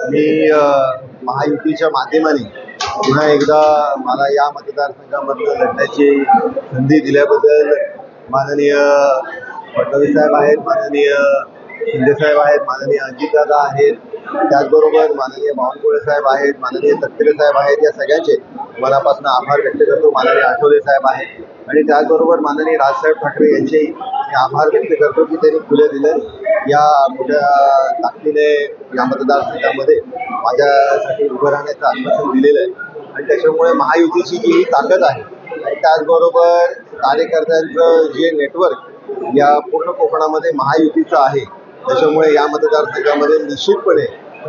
मी महायुतीच्या माध्यमाने पुन्हा एकदा मला या मतदारसंघामधून लढण्याची संधी दिल्याबद्दल माननीय फडणवीस साहेब आहेत, माननीय शिंदे साहेब आहेत, माननीय अजितदादा आहेत, त्याचबरोबर माननीय बावनकुळे साहेब आहेत, माननीय तटकरे साहेब आहेत, या सगळ्यांचे मनापासून आभार व्यक्त करतो. माननीय आठवले साहेब आहेत आणि त्याचबरोबर माननीय राजसाहेब ठाकरे यांचेही मी आभार व्यक्त करतो की त्यांनी खुले दिले या मोठ्या ताकदीने या मतदारसंघामध्ये माझ्यासाठी उभं राहण्याचं आश्वासन दिलेलं आहे आणि त्याच्यामुळे महायुतीची जी ही ताकद आहे आणि त्याचबरोबर कार्यकर्त्यांचं जे नेटवर्क या पूर्ण कोकणामध्ये महायुतीचं आहे, त्याच्यामुळे या मतदारसंघामध्ये निश्चितपणे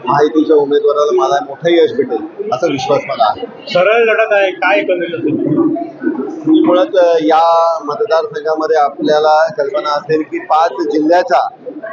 महायुतीच्या उमेदवाराला मला मोठं यश भेटेल असा विश्वास मला आहे. सरळ लढत आहे, काय कमी मुळात या मतदारसंघामध्ये आपल्याला कल्पना असेल की 5 जिल्ह्याचा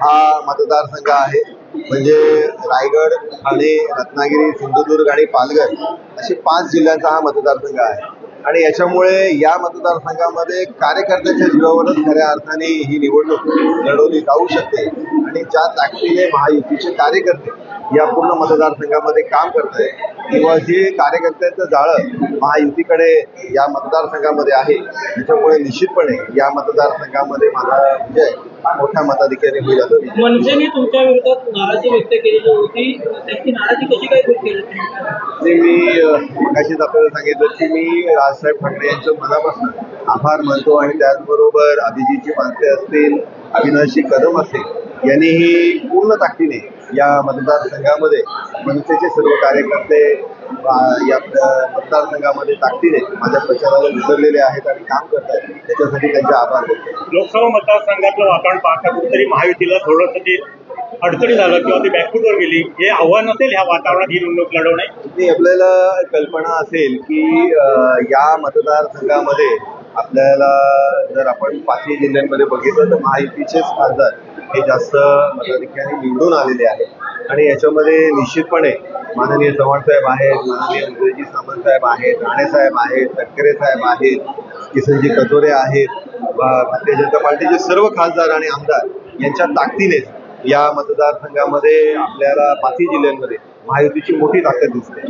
हा मतदारसंघ आहे. म्हणजे रायगड, ठाणे, रत्नागिरी, सिंधुदुर्ग आणि पालघर असे 5 जिल्ह्यांचा हा मतदारसंघ आहे आणि याच्यामुळे या मतदारसंघामध्ये कार्यकर्त्याच्या जीवावरच खऱ्या अर्थाने ही निवडणूक लढवली जाऊ शकते आणि ज्या ताकदीने महायुतीचे कार्यकर्ते या पूर्ण मतदारसंघामध्ये काम करत आहे किंवा जे कार्यकर्त्यांचं जाळं महायुतीकडे या मतदारसंघामध्ये आहे, त्याच्यामुळे निश्चितपणे या मतदारसंघामध्ये माझा विजय मोठ्या मताधिक्याने होईल असं मनसेने तुमच्या विरोधात नाराजी व्यक्त केलेली होती, त्यांची नाराजी कशी काय दूर केली? मी मगाशीच आपल्याला सांगितलं की मी राजसाहेब ठाकरे यांचं मनापासून आभार मानतो आणि त्याचबरोबर अभिजितजी पानसे असतील, अविनाशी कदम असतील यांनीही पूर्ण ताकदीने या मतदारसंघामध्ये मनसेचे सर्व कार्यकर्ते या मतदारसंघामध्ये ताकदीने माझ्या प्रचाराला विसरलेले आहेत आणि काम करत आहेत, त्याच्यासाठी त्यांचे आभार व्यक्त. लोकसभा मतदारसंघातलं वातावरण पाहता कुठेतरी महायुतीला थोडंसं ते अडचणी झालं किंवा ती बॅकफूटवर गेली, हे आव्हान असेल ह्या वातावरणात ही निवडणूक लढवणे. आपल्याला कल्पना असेल की या मतदारसंघामध्ये आपल्याला जर आपण 5 जिल्ह्यांमध्ये बघितलं तर महायुतीचेच खासदार हे जास्त मताधिक्याने निवडून आलेले आहेत आणि याच्यामध्ये निश्चितपणे माननीय चव्हाण साहेब आहेत, माननीय उदयजी सामंत साहेब आहेत, राणे साहेब आहेत, तटकरे साहेब आहेत, किसनजी कचोरे आहेत, भारतीय जनता पार्टीचे सर्व खासदार आणि आमदार यांच्या ताकदीने या मतदारसंघामध्ये आपल्याला 5 जिल्ह्यांमध्ये महायुतीची मोठी ताकद दिसते.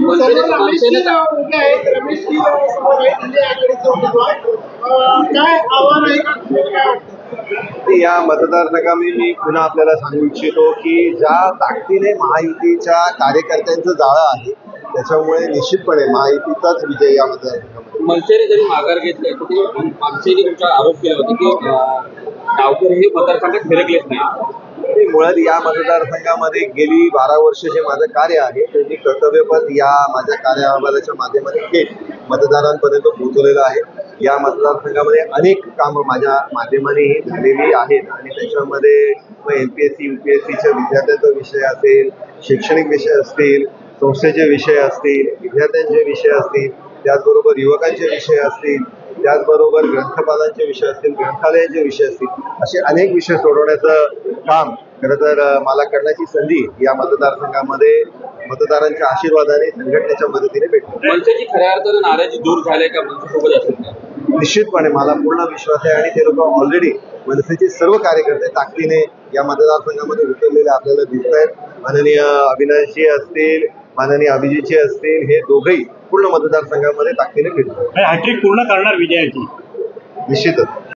या मतदारसंघामध्ये मी पुन्हा आपल्याला सांगू इच्छितो की ज्या ताकदीने महायुतीच्या कार्यकर्त्यांचं जाळं आहे, त्याच्यामुळे निश्चितपणे महायुतीचाच विजय या मतदारसंघामध्ये. मनसेने जरी माघार घेतली तरी मनसेने तुमचा आरोप केला होता की डावकर हे मतदारसंघात फिरकलेच नाही. मुळात या मतदारसंघामध्ये गेली 12 वर्ष जे माझं कार्य आहे ते मी कर्तव्यपद या माझ्या कार्य अहवालाच्या माध्यमाने थेट मतदारांपर्यंत पोहोचवलेलं आहे. या मतदारसंघामध्ये अनेक कामं माझ्या माध्यमानेही झालेली आहेत आणि त्याच्यामध्ये MPSC UPSCच्या विद्यार्थ्यांचा विषय असेल, शैक्षणिक विषय असतील, संस्थेचे विषय असतील, विद्यार्थ्यांचे विषय असतील, त्याचबरोबर युवकांचे विषय असतील, त्याचबरोबर ग्रंथपालांचे विषय असतील, ग्रंथालयांचे विषय असतील, असे अनेक विषय सोडवण्याचं काम खरं तर मला करण्याची संधी या मतदारसंघामध्ये मतदारांच्या आशीर्वादाने, संघटनेच्या मदतीने भेटली. मनसेची खऱ्या अर्थानं नाराजी दूर झाली का मनसेसोबत असेल का? निश्चितपणे मला पूर्ण विश्वास आहे आणि ते लोक ऑलरेडी मनसेचे सर्व कार्यकर्ते ताकदीने या मतदारसंघामध्ये उतरलेले आपल्याला दिसत आहेत. माननीय अविनाशजी असतील, माननीय अभिजितजी असतील, हे दोघंही पूर्ण मतदारसंघामध्ये ताकदीने भेटतात. हॅट्रिक पूर्ण करणार विजयाची निश्चितच.